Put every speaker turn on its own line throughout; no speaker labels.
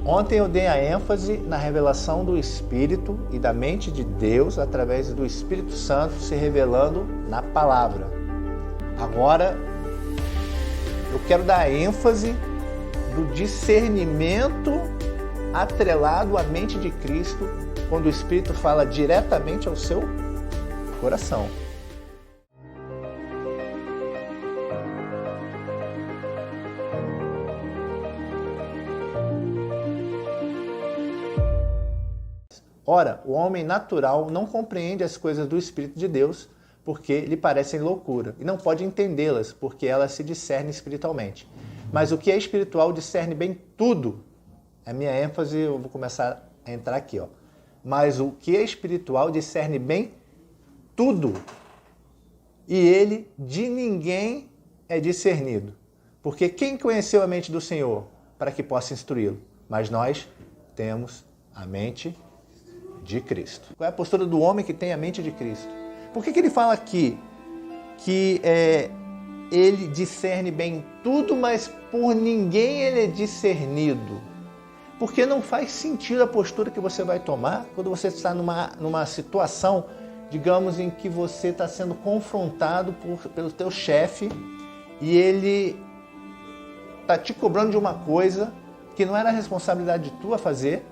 Ontem eu dei a ênfase na revelação do Espírito e da mente de Deus através do Espírito Santo se revelando na palavra. Agora eu quero dar ênfase do discernimento atrelado à mente de Cristo quando o Espírito fala diretamente ao seu coração. Ora, o homem natural não compreende as coisas do Espírito de Deus porque lhe parecem loucura, e não pode entendê-las porque elas se discernem espiritualmente. Mas o que é espiritual discerne bem tudo. A minha ênfase, eu vou começar a entrar aqui, ó. Mas o que é espiritual discerne bem tudo. E ele de ninguém é discernido. Porque quem conheceu a mente do Senhor para que possa instruí-lo? Mas nós temos a mente de Cristo. Qual é a postura do homem que tem a mente de Cristo? Por que ele fala aqui que ele discerne bem tudo, mas por ninguém ele é discernido? Porque não faz sentido a postura que você vai tomar quando você está numa situação, digamos, em que você está sendo confrontado pelo teu chefe e ele está te cobrando de uma coisa que não era responsabilidade tua fazer,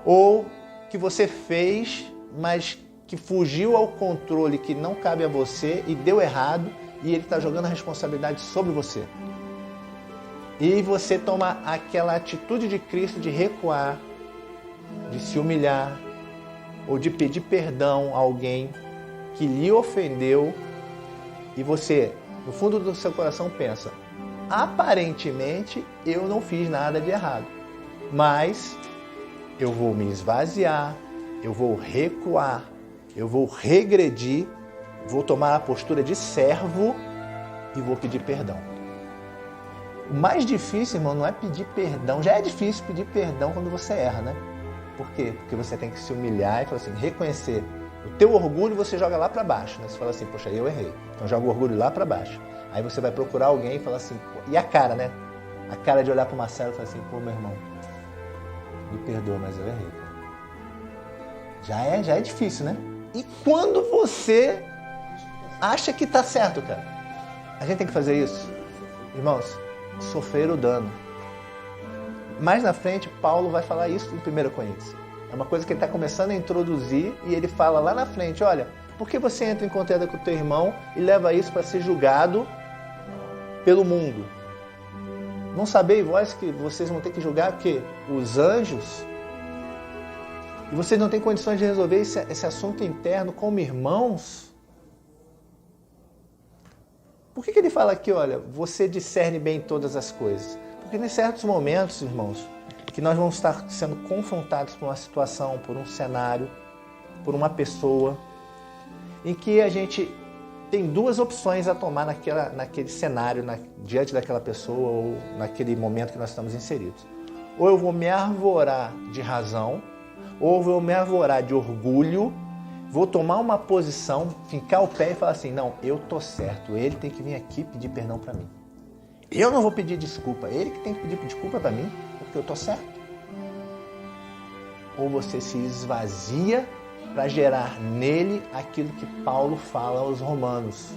ou que você fez, mas que fugiu ao controle que não cabe a você e deu errado, e ele está jogando a responsabilidade sobre você. E você toma aquela atitude de Cristo de recuar, de se humilhar, ou de pedir perdão a alguém que lhe ofendeu, e você, no fundo do seu coração, pensa: aparentemente eu não fiz nada de errado, mas eu vou me esvaziar, eu vou recuar, eu vou regredir, vou tomar a postura de servo e vou pedir perdão. O mais difícil, irmão, não é pedir perdão. Já é difícil pedir perdão quando você erra, né? Por quê? Porque você tem que se humilhar e falar assim, reconhecer. O teu orgulho você joga lá para baixo, né? Você fala assim, poxa, eu errei. Então joga o orgulho lá para baixo. Aí você vai procurar alguém e fala assim, e a cara, né? A cara de olhar para o Marcelo e falar assim, pô, meu irmão, me perdoa, mas eu errei. Já é difícil, né? E quando você acha que tá certo, cara? A gente tem que fazer isso. Irmãos, sofrer o dano. Mais na frente, Paulo vai falar isso em 1 Coríntios. É uma coisa que ele está começando a introduzir e ele fala lá na frente, olha, por que você entra em contenda com o teu irmão e leva isso para ser julgado pelo mundo? Não sabeis vós que vocês vão ter que julgar o quê? Os anjos? E vocês não têm condições de resolver esse assunto interno como irmãos? Por que ele fala aqui, olha, você discerne bem todas as coisas? Porque em certos momentos, irmãos, que nós vamos estar sendo confrontados por uma situação, por um cenário, por uma pessoa, em que a gente tem duas opções a tomar naquele cenário, diante daquela pessoa ou naquele momento que nós estamos inseridos. Ou eu vou me arvorar de razão, ou eu vou me arvorar de orgulho, vou tomar uma posição, fincar o pé e falar assim, não, eu tô certo, ele tem que vir aqui pedir perdão para mim. Eu não vou pedir desculpa, ele que tem que pedir desculpa para mim, porque eu tô certo. Ou você se esvazia para gerar nele aquilo que Paulo fala aos romanos.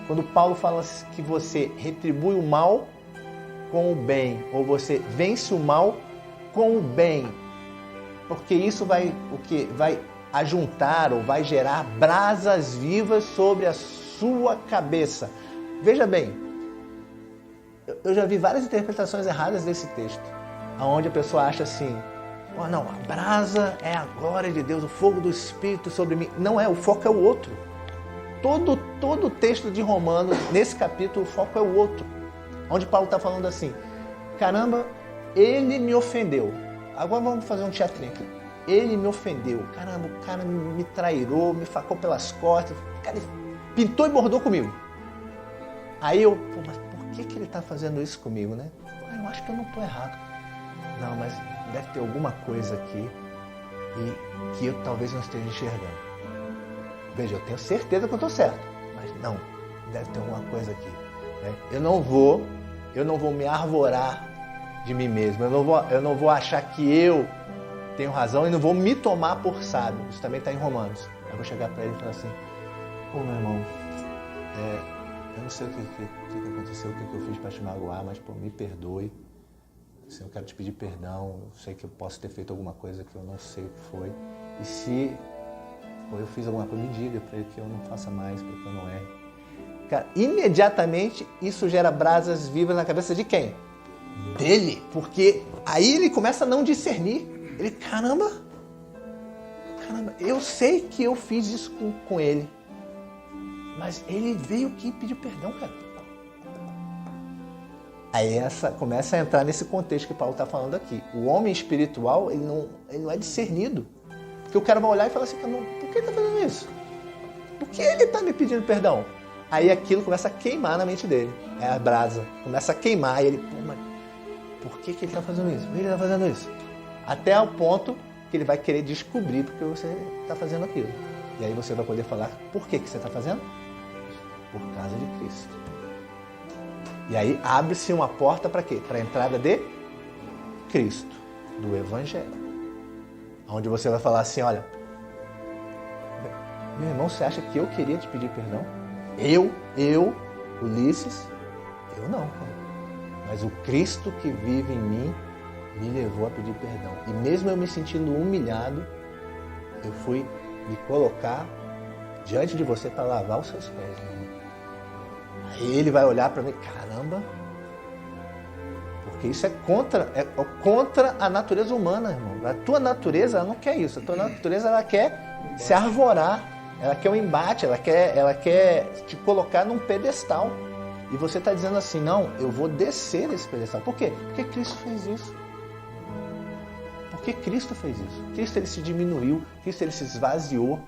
Quando Paulo fala que você retribui o mal com o bem, ou você vence o mal com o bem, porque isso vai ajuntar ou vai gerar brasas vivas sobre a sua cabeça. Veja bem, eu já vi várias interpretações erradas desse texto, onde a pessoa acha assim, oh, não, a brasa é a glória de Deus, o fogo do Espírito sobre mim. Não é, o foco é o outro. Todo o texto de Romanos, nesse capítulo, o foco é o outro. Onde Paulo está falando assim, caramba, ele me ofendeu. Agora vamos fazer um teatrinho aqui. Ele me ofendeu. Caramba, o cara me trairou, me facou pelas costas. O cara pintou e bordou comigo. Aí eu, pô, mas por que ele está fazendo isso comigo, né? Eu acho que eu não estou errado. Não, mas deve ter alguma coisa aqui e que eu talvez não esteja enxergando. Veja, eu tenho certeza que eu estou certo, mas não, deve ter alguma coisa aqui. Né? Eu não vou me arvorar de mim mesmo. Eu não vou achar que eu tenho razão e não vou me tomar por sábio. Isso também está em Romanos. Eu vou chegar para ele e falar assim: ô meu irmão, eu não sei o que aconteceu, o que eu fiz para te magoar, mas pô, me perdoe. Eu quero te pedir perdão. Eu sei que eu posso ter feito alguma coisa que eu não sei o que foi. E se eu fiz alguma coisa, me diga para ele que eu não faça mais, para que eu não erre. Cara, imediatamente isso gera brasas vivas na cabeça de quem? Dele. Porque aí ele começa a não discernir. Ele, caramba, eu sei que eu fiz isso com ele. Mas ele veio aqui e pediu perdão, cara. Aí começa a entrar nesse contexto que Paulo está falando aqui. O homem espiritual, ele não é discernido. Porque o cara vai olhar e falar assim: por que ele está fazendo isso? Por que ele está me pedindo perdão? Aí aquilo começa a queimar na mente dele. É a brasa. Começa a queimar e ele, pô, mas por que ele está fazendo isso? Por que ele está fazendo isso? Até o ponto que ele vai querer descobrir porque você está fazendo aquilo. E aí você vai poder falar: por que você está fazendo? Por causa de Cristo. E aí abre-se uma porta para quê? Para a entrada de Cristo, do Evangelho. Onde você vai falar assim: olha, meu irmão, você acha que eu queria te pedir perdão? Eu, Ulisses, eu não, cara. Mas o Cristo que vive em mim me levou a pedir perdão. E mesmo eu me sentindo humilhado, eu fui me colocar diante de você para lavar os seus pés, irmão. Aí ele vai olhar para mim: caramba, porque isso é contra a natureza humana, irmão. A tua natureza, ela não quer isso. A tua natureza, ela quer se arvorar, ela quer um embate, ela quer te colocar num pedestal. E você está dizendo assim: não, eu vou descer desse pedestal. Por quê? Porque Cristo fez isso. Porque Cristo fez isso. Cristo, ele se diminuiu, Cristo, ele se esvaziou,